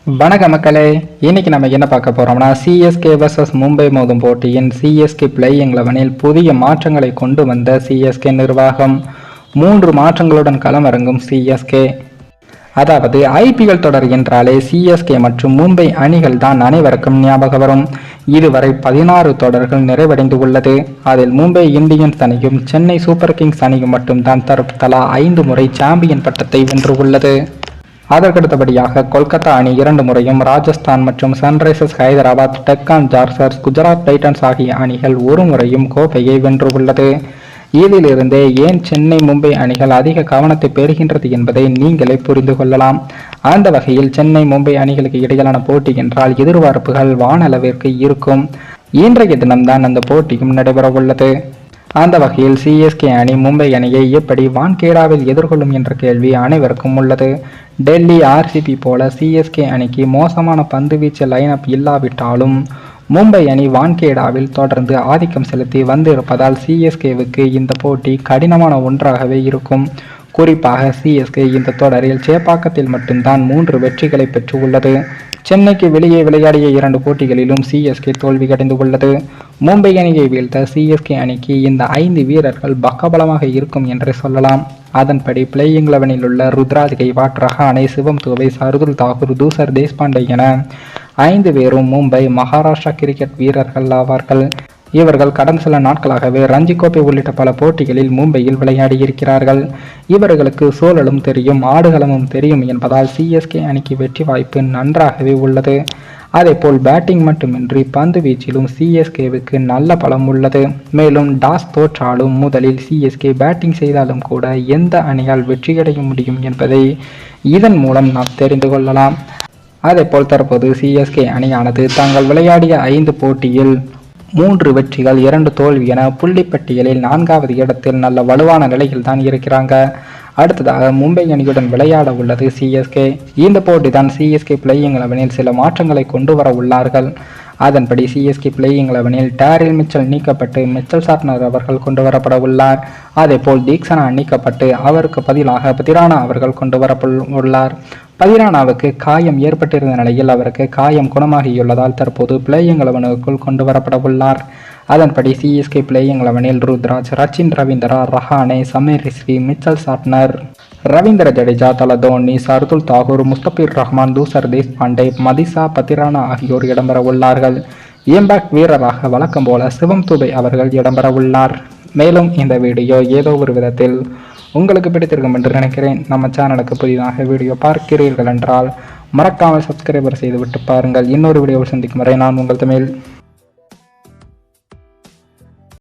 வணக்க மக்களே, இன்னைக்கு நம்ம என்ன பார்க்க போறோம்னா சிஎஸ்கே வர்சஸ் மும்பை மோதும் போட்டியின் சிஎஸ்கே பிளேயிங் 11 புதிய மாற்றங்களை கொண்டு வந்த சிஎஸ்கே நிர்வாகம். 3 மாற்றங்களுடன் களமிறங்கும் சிஎஸ்கே. அதாவது ஐபிஎல் தொடர் என்றாலே சிஎஸ்கே மற்றும் மும்பை அணிகள் தான் அனைவருக்கும் ஞாபகம் வரும். இதுவரை 16 தொடர்கள் நிறைவடைந்து உள்ளது. அதில் மும்பை இந்தியன்ஸ் அணியும் சென்னை சூப்பர் கிங்ஸ் அணியும் மட்டும்தான் தலா 5 முறை சாம்பியன் பட்டத்தை வென்று உள்ளது. அதற்கடுத்தபடியாக கொல்கத்தா அணி 2 முறையும், ராஜஸ்தான் மற்றும் Sunrisers Hyderabad, Deccan chargers, Gujarat Titans ஆகிய அணிகள் 1 முறையும் கோப்பையை வென்றுள்ளது. இதிலிருந்தே ஏன் சென்னை மும்பை அணிகள் அதிக கவனத்தை பெறுகின்றது என்பதை நீங்களே புரிந்து கொள்ளலாம். அந்த வகையில் சென்னை மும்பை அணிகளுக்கு இடையிலான போட்டி என்றால் எதிர்பார்ப்புகள் வானளவிற்கு இருக்கும். இன்றைய தினம்தான் அந்த போட்டியும் நடைபெற உள்ளது. அந்த வகையில் சிஎஸ்கே அணி மும்பை அணியை எப்படி வான்கேடாவில் எதிர்கொள்ளும் என்ற கேள்வி அனைவருக்கும் உள்ளது. டெல்லி ஆர்சிபி போல சிஎஸ்கே அணிக்கு மோசமான பந்துவீச்சு லைனப் இல்லாவிட்டாலும் மும்பை அணி வான்கேடாவில் தொடர்ந்து ஆதிக்கம் செலுத்தி வந்திருப்பதால் சிஎஸ்கேவுக்கு இந்த போட்டி கடினமான ஒன்றாகவே இருக்கும். குறிப்பாக சிஎஸ்கே இந்த தொடரில் சேப்பாக்கத்தில் மட்டும்தான் 3 வெற்றிகளை பெற்று உள்ளது. சென்னைக்கு வெளியே விளையாடிய 2 போட்டிகளிலும் சிஎஸ்கே தோல்வியடைந்து உள்ளது. மும்பை அணியை வீழ்த்த சிஎஸ்கே அணிக்கு இந்த 5 வீரர்கள் பக்கபலமாக இருக்கும் என்று சொல்லலாம். அதன்படி பிளேயிங் 11 உள்ள ருத்ராஜ் கைவாட், ரஹானே, சிவம் துபே, சர்துல் தாகூர், தூசர் தேஷ்பாண்டே என 5 பேரும் மும்பை மகாராஷ்டிரா கிரிக்கெட் வீரர்கள் ஆவார்கள். இவர்கள் கடந்த சில நாட்களாகவே ரஞ்சி கோப்பை உள்ளிட்ட பல போட்டிகளில் மும்பையில் விளையாடி இருக்கிறார்கள். இவர்களுக்கு சூழலும் தெரியும், ஆடுகளமும் தெரியும் என்பதால் சிஎஸ்கே அணிக்கு வெற்றி வாய்ப்பு நன்றாகவே உள்ளது. அதேபோல் பேட்டிங் மட்டுமின்றி பந்து வீச்சிலும் சிஎஸ்கேவுக்கு நல்ல பலம் உள்ளது. மேலும் டாஸ் தோற்றாலும் முதலில் சிஎஸ்கே பேட்டிங் செய்தாலும் கூட எந்த அணியால் வெற்றியடைய முடியும் என்பதை இதன் மூலம் நாம் தெரிந்து கொள்ளலாம். அதேபோல் தற்போது சிஎஸ்கே அணியானது தாங்கள் விளையாடிய 5 போட்டியில் 3 வெற்றிகள் 2 தோல்வி என புள்ளிப்பட்டியலில் 4வது இடத்தில் நல்ல வலுவான நிலையில் தான் இருக்கிறாங்க. அடுத்ததாக மும்பை அணியுடன் விளையாட உள்ளது சிஎஸ்கே. இந்த போட்டி தான் சிஎஸ்கே பிளேயிங் 11 சில மாற்றங்களை கொண்டு வர உள்ளார்கள். அதன்படி சிஎஸ்கே பிளேயிங் 11 டேரில் மிச்சல் நீக்கப்பட்டு மிச்சல் சார்னர் அவர்கள் கொண்டு வரப்பட உள்ளார். அதேபோல் தீக்ஷனா நீக்கப்பட்டு அவருக்கு பதிலாக பதிரானா அவர்கள் கொண்டு வரப்பட்டுள்ளார். பதிரானாவுக்கு காயம் ஏற்பட்டிருந்த நிலையில் அவருக்கு காயம் குணமாகியுள்ளதால் தற்போது பிளேயிங் 11க்குள் கொண்டு வரப்பட உள்ளார். அதன்படி CSK playing 11 Ruturaj, Rachin Ravindra, Rahane, Sameer Rizvi, Mitchell Santner, Ravindra Jadeja, தல தோனி, சர்துல் தாகூர், முஸ்தபிர் ரஹ்மான், தூசர் தேஷ்பாண்டே, மதிசா பதிரானா ஆகியோர் இடம்பெற உள்ளார்கள். இம்பாக்ட் வீரராக வழக்கம் போல சிவம் துபே அவர்கள் இடம்பெற உள்ளார். மேலும் இந்த வீடியோ ஏதோ ஒரு விதத்தில் உங்களுக்கு பிடித்திருக்கும் என்று நினைக்கிறேன். நம்ம சேனலுக்கு புதிதாக வீடியோ பார்க்கிறீர்கள் என்றால் மறக்காமல் சப்ஸ்கிரைபர் செய்துவிட்டு பாருங்கள். இன்னொரு வீடியோவில் சந்திக்கும் வரை நான் உங்கள் தமிழ்.